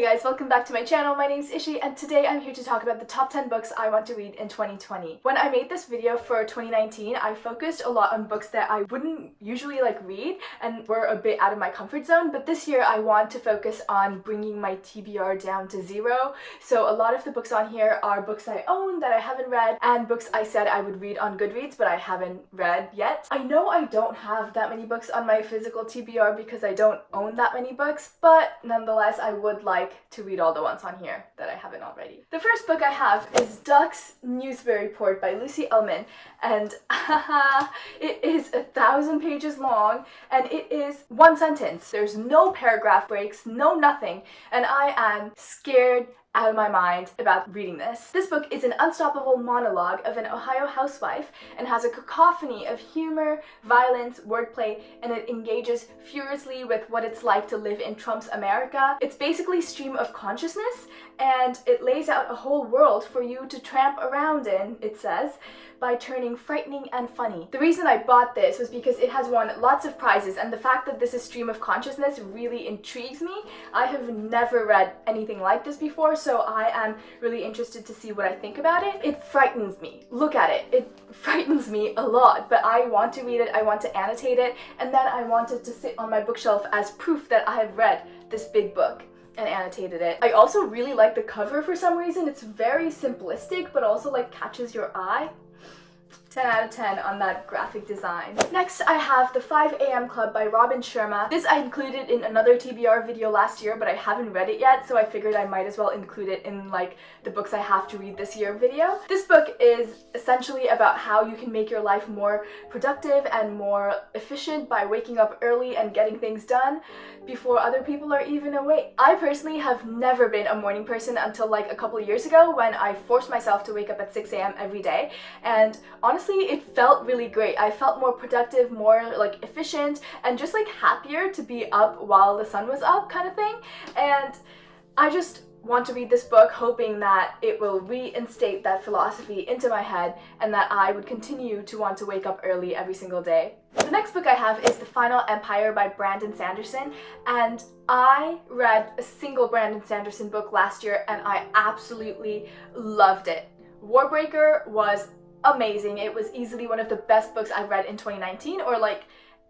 guys, welcome back to my channel. My name's Ishi and today I'm here to talk about the top 10 books I want to read in 2020. When I made this video for 2019, I focused a lot on books that I wouldn't usually read and were a bit out of my comfort zone, but this year I want to focus on bringing my TBR down to 0. So a lot of the books on here are books I own that I haven't read and books I said I would read on Goodreads but I haven't read yet. I know I don't have that many books on my physical TBR because I don't own that many books, but nonetheless I would like to read all the ones on here that I haven't already. The first book I have is Duck's Newsbury Report by Lucy Ellmann, and it is 1,000 pages long and it is one sentence. There's no paragraph breaks, no nothing, and I am scared out of my mind about reading this. This book is an unstoppable monologue of an Ohio housewife and has a cacophony of humor, violence, wordplay, and it engages furiously with what it's like to live in Trump's America. It's basically stream of consciousness, and it lays out a whole world for you to tramp around in, it says, by turning frightening and funny. The reason I bought this was because it has won lots of prizes, and the fact that this is stream of consciousness really intrigues me. I have never read anything like this before, so I am really interested to see what I think about it. It frightens me. Look at it. It frightens me a lot, but I want to read it, I want to annotate it, and then I want it to sit on my bookshelf as proof that I have read this big book and annotated it. I also really like the cover for some reason. It's very simplistic, but also catches your eye. 10 out of 10 on that graphic design. Next, I have The 5 AM Club by Robin Sharma. This I included in another TBR video last year, but I haven't read it yet, so I figured I might as well include it in the books I have to read this year video. This book is essentially about how you can make your life more productive and more efficient by waking up early and getting things done before other people are even awake. I personally have never been a morning person until a couple of years ago when I forced myself to wake up at 6 AM every day, and honestly it felt really great. I felt more productive, more efficient, and just happier to be up while the sun was up kind of thing. And I just want to read this book hoping that it will reinstate that philosophy into my head and that I would continue to want to wake up early every single day. The next book I have is The Final Empire by Brandon Sanderson, and I read a single Brandon Sanderson book last year and I absolutely loved it. Warbreaker was amazing. It was easily one of the best books I've read in 2019 or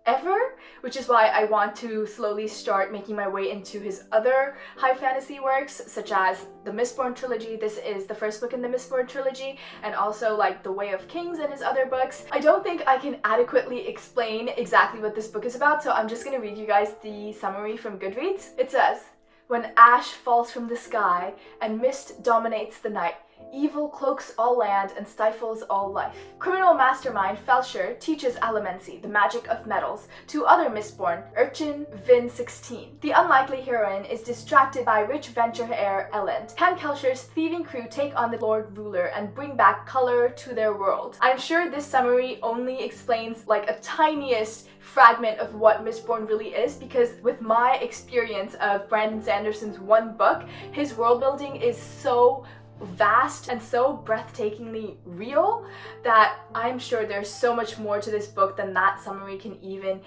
ever, which is why I want to slowly start making my way into his other high fantasy works, such as the Mistborn trilogy. This is the first book in the Mistborn trilogy, and also The Way of Kings and his other books. I don't think I can adequately explain exactly what this book is about, so I'm just gonna read you guys the summary from Goodreads. It says, "When ash falls from the sky and mist dominates the night, evil cloaks all land and stifles all life. Criminal mastermind Felsher teaches Allomancy, the magic of metals, to other Mistborn, Urchin Vin 16. The unlikely heroine is distracted by rich venture heir Elend. Can Kelsher's thieving crew take on the Lord Ruler and bring back color to their world?" I'm sure this summary only explains a tiniest fragment of what Mistborn really is, because with my experience of Brandon Sanderson's one book, his world building is so vast and so breathtakingly real that I'm sure there's so much more to this book than that summary can even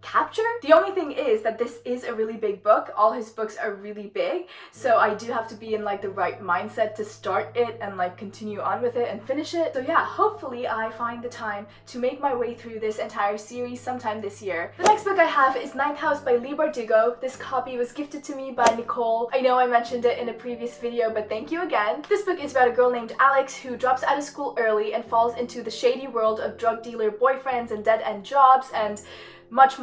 capture. The only thing is that this is a really big book. All his books are really big, so I do have to be in the right mindset to start it and continue on with it and finish it. So yeah, hopefully I find the time to make my way through this entire series sometime this year. The next book I have is Ninth House by Leigh Bardugo. This copy was gifted to me by Nicole. I know I mentioned it in a previous video, but thank you again. This book is about a girl named Alex who drops out of school early and falls into the shady world of drug dealer boyfriends and dead-end jobs and much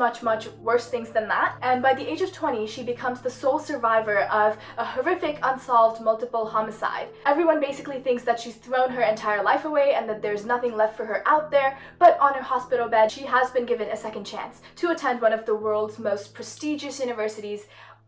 worse things than that. And by the age of 20, she becomes the sole survivor of a horrific unsolved multiple homicide. Everyone basically thinks that she's thrown her entire life away and that there's nothing left for her out there, but on her hospital bed, she has been given a second chance to attend one of the world's most prestigious universities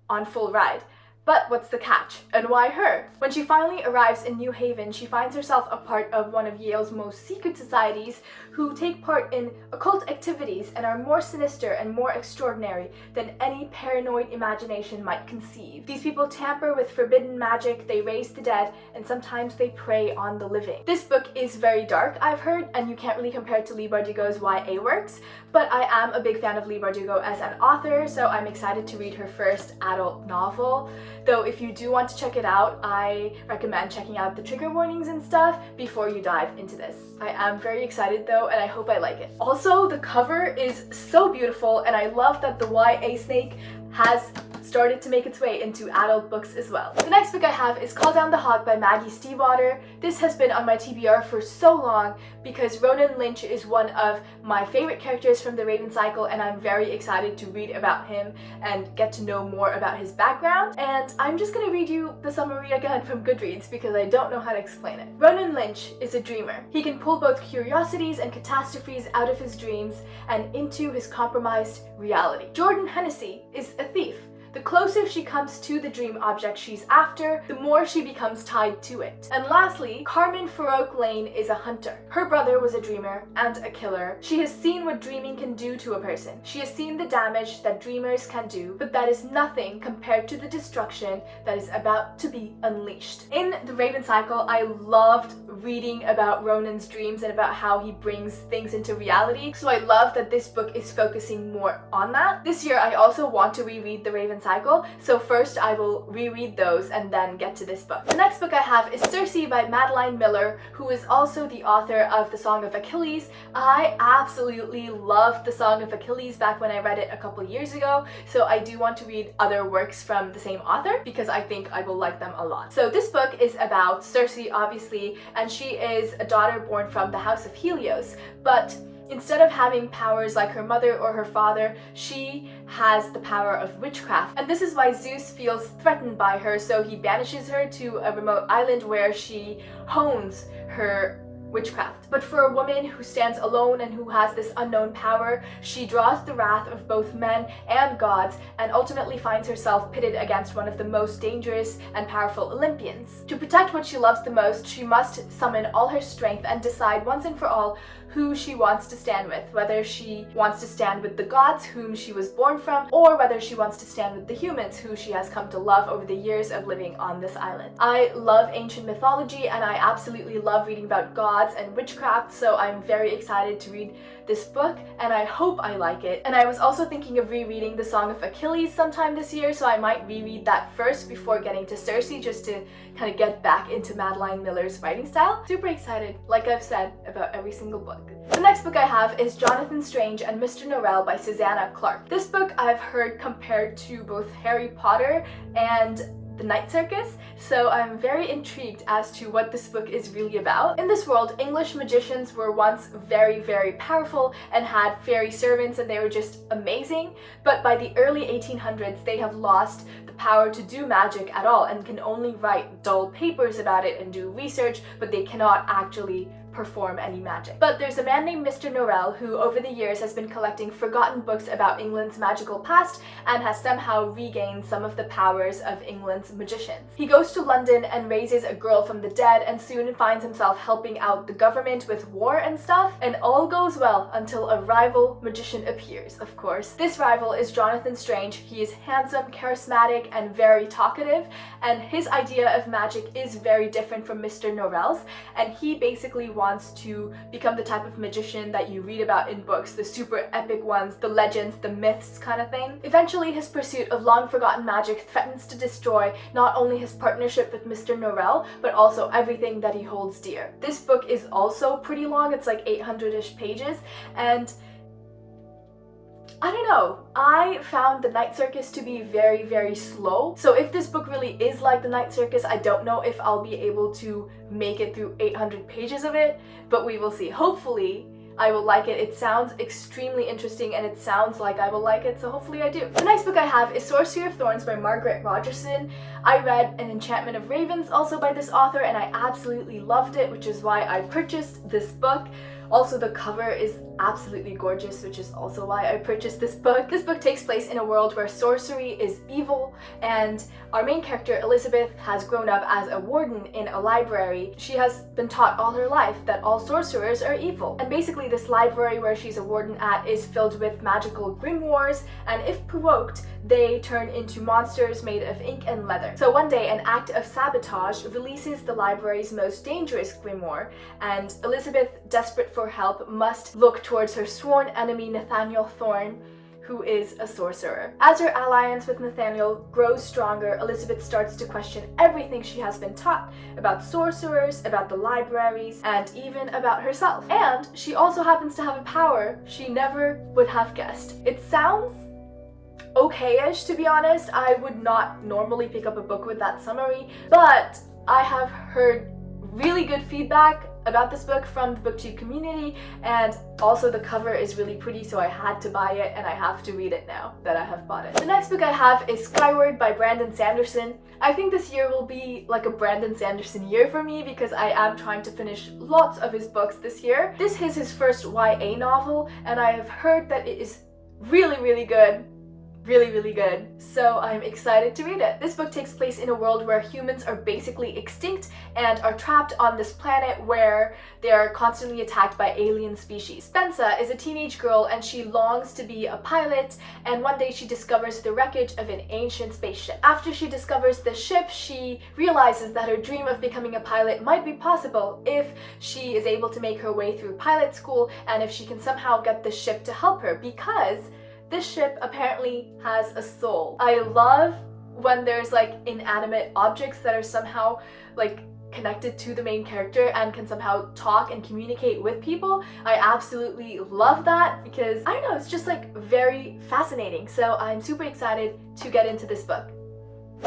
on full ride. But what's the catch? And why her? When she finally arrives in New Haven, she finds herself a part of one of Yale's most secret societies who take part in occult activities and are more sinister and more extraordinary than any paranoid imagination might conceive. These people tamper with forbidden magic, they raise the dead, and sometimes they prey on the living. This book is very dark, I've heard, and you can't really compare it to Leigh Bardugo's YA works, but I am a big fan of Leigh Bardugo as an author, so I'm excited to read her first adult novel. though if you do want to check it out, I recommend checking out the trigger warnings and stuff before you dive into this. I am very excited though, and I hope I like it. Also, the cover is so beautiful, and I love that the YA snake has started to make its way into adult books as well. The next book I have is Call Down the Hawk by Maggie Stiefvater. This has been on my TBR for so long because Ronan Lynch is one of my favorite characters from the Raven Cycle, and I'm very excited to read about him and get to know more about his background. And I'm just gonna read you the summary again from Goodreads because I don't know how to explain it. Ronan Lynch is a dreamer. He can pull both curiosities and catastrophes out of his dreams and into his compromised reality. Jordan Hennessy is a thief. The closer she comes to the dream object she's after, the more she becomes tied to it. And lastly, Carmen Farouk Lane is a hunter. Her brother was a dreamer and a killer. She has seen what dreaming can do to a person. She has seen the damage that dreamers can do, but that is nothing compared to the destruction that is about to be unleashed. In the Raven Cycle, I loved reading about Ronan's dreams and about how he brings things into reality, so I love that this book is focusing more on that. This year, I also want to reread the Raven Cycle, so first I will reread those and then get to this book. The next book I have is Cersei by Madeline Miller, who is also the author of The Song of Achilles. I absolutely loved The Song of Achilles back when I read it a couple years ago, so I do want to read other works from the same author because I think I will like them a lot. So this book is about Cersei, obviously, and she is a daughter born from the House of Helios, but instead of having powers like her mother or her father, she has the power of witchcraft. And this is why Zeus feels threatened by her, so he banishes her to a remote island where she hones her witchcraft. But for a woman who stands alone and who has this unknown power, she draws the wrath of both men and gods and ultimately finds herself pitted against one of the most dangerous and powerful Olympians. To protect what she loves the most, she must summon all her strength and decide once and for all who she wants to stand with, whether she wants to stand with the gods whom she was born from, or whether she wants to stand with the humans who she has come to love over the years of living on this island. I love ancient mythology and I absolutely love reading about gods and witchcraft, so I'm very excited to read this book and I hope I like it. And I was also thinking of rereading The Song of Achilles sometime this year, so I might reread that first before getting to Cersei, just to kind of get back into Madeline Miller's writing style. Super excited, like I've said, about every single book. The next book I have is Jonathan Strange and Mr. Norrell by Susanna Clarke. This book I've heard compared to both Harry Potter and The Night Circus, so I'm very intrigued as to what this book is really about. In this world, English magicians were once very, very powerful and had fairy servants, and they were just amazing, but by the early 1800s they have lost the power to do magic at all and can only write dull papers about it and do research, but they cannot actually perform any magic. But there's a man named Mr. Norrell who over the years has been collecting forgotten books about England's magical past and has somehow regained some of the powers of England's magicians. He goes to London and raises a girl from the dead and soon finds himself helping out the government with war and stuff, and all goes well until a rival magician appears, of course. This rival is Jonathan Strange. He is handsome, charismatic, and very talkative, and his idea of magic is very different from Mr. Norrell's, and he basically wants to become the type of magician that you read about in books, the super epic ones, the legends, the myths kind of thing. Eventually, his pursuit of long forgotten magic threatens to destroy not only his partnership with Mr. Norrell, but also everything that he holds dear. This book is also pretty long, it's like 800-ish pages, and I don't know, I found The Night Circus to be very, very slow. So if this book really is like The Night Circus, I don't know if I'll be able to make it through 800 pages of it, but we will see. Hopefully, I will like it. It sounds extremely interesting and it sounds like I will like it, so hopefully I do. The next book I have is Sorcery of Thorns by Margaret Rogerson. I read An Enchantment of Ravens also by this author and I absolutely loved it, which is why I purchased this book. Also, the cover is absolutely gorgeous, which is also why I purchased this book. This book takes place in a world where sorcery is evil, and our main character, Elizabeth, has grown up as a warden in a library. She has been taught all her life that all sorcerers are evil. And basically, this library where she's a warden at is filled with magical grimoires, and if provoked, they turn into monsters made of ink and leather. So one day, an act of sabotage releases the library's most dangerous grimoire, and Elizabeth, desperate for help, must look towards her sworn enemy Nathaniel Thorne, who is a sorcerer. As her alliance with Nathaniel grows stronger, Elizabeth starts to question everything she has been taught about sorcerers, about the libraries, and even about herself. And she also happens to have a power she never would have guessed. It sounds okay-ish, to be honest. I would not normally pick up a book with that summary, but I have heard really good feedback about this book from the booktube community, and also the cover is really pretty, so I had to buy it and I have to read it now that I have bought it. The next book I have is Skyward by Brandon Sanderson. I think this year will be like a Brandon Sanderson year for me because I am trying to finish lots of his books this year. This is his first YA novel, and I have heard that it is really good. Really good. So I'm excited to read it. This book takes place in a world where humans are basically extinct and are trapped on this planet where they are constantly attacked by alien species. Spencer is a teenage girl and she longs to be a pilot, and one day she discovers the wreckage of an ancient spaceship. After she discovers the ship, she realizes that her dream of becoming a pilot might be possible if she is able to make her way through pilot school and if she can somehow get the ship to help her, because this ship apparently has a soul. I love when there's like inanimate objects that are somehow like connected to the main character and can somehow talk and communicate with people. I absolutely love that because, I don't know, it's just like very fascinating. So I'm super excited to get into this book.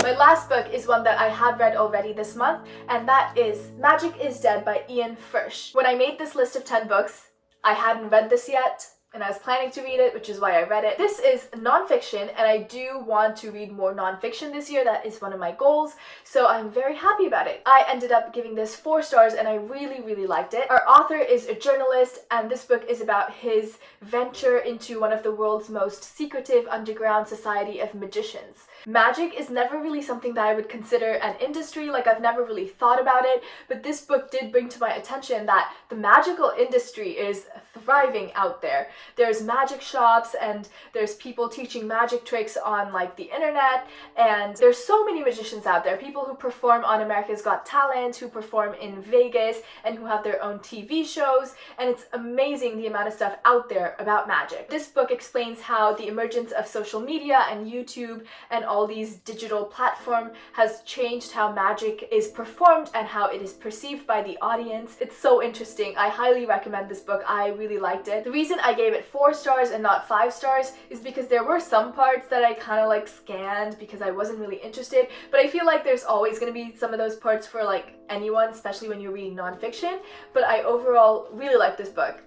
My last book is one that I have read already this month, and that is Magic is Dead by Ian Fursh. When I made this list of 10 books, I hadn't read this yet, and I was planning to read it, which is why I read it. This is nonfiction, and I do want to read more nonfiction this year. That is one of my goals, so I'm very happy about it. I ended up giving this 4 stars, and I really liked it. Our author is a journalist, and this book is about his venture into one of the world's most secretive underground society of magicians. Magic is never really something that I would consider an industry, like I've never really thought about it, but this book did bring to my attention that the magical industry is thriving out there. There's magic shops and there's people teaching magic tricks on like the internet, and there's so many magicians out there, people who perform on America's Got Talent, who perform in Vegas, and who have their own TV shows, and it's amazing the amount of stuff out there about magic. This book explains how the emergence of social media and YouTube and all these digital platforms has changed how magic is performed and how it is perceived by the audience. It's so interesting. I highly recommend this book. I really liked it. The reason I gave it 4 stars and not 5 stars is because there were some parts that I kind of like scanned because I wasn't really interested, but I feel like there's always going to be some of those parts for like anyone, especially when you're reading nonfiction, but I overall really like this book.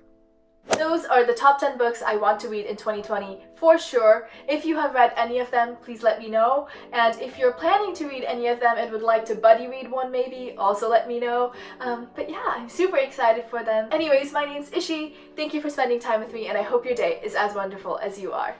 Those are the top 10 books I want to read in 2020 for sure. If you have read any of them, please let me know. And if you're planning to read any of them and would like to buddy read one maybe, also let me know. But yeah, I'm super excited for them. Anyways, my name's Ishi. Thank you for spending time with me, and I hope your day is as wonderful as you are.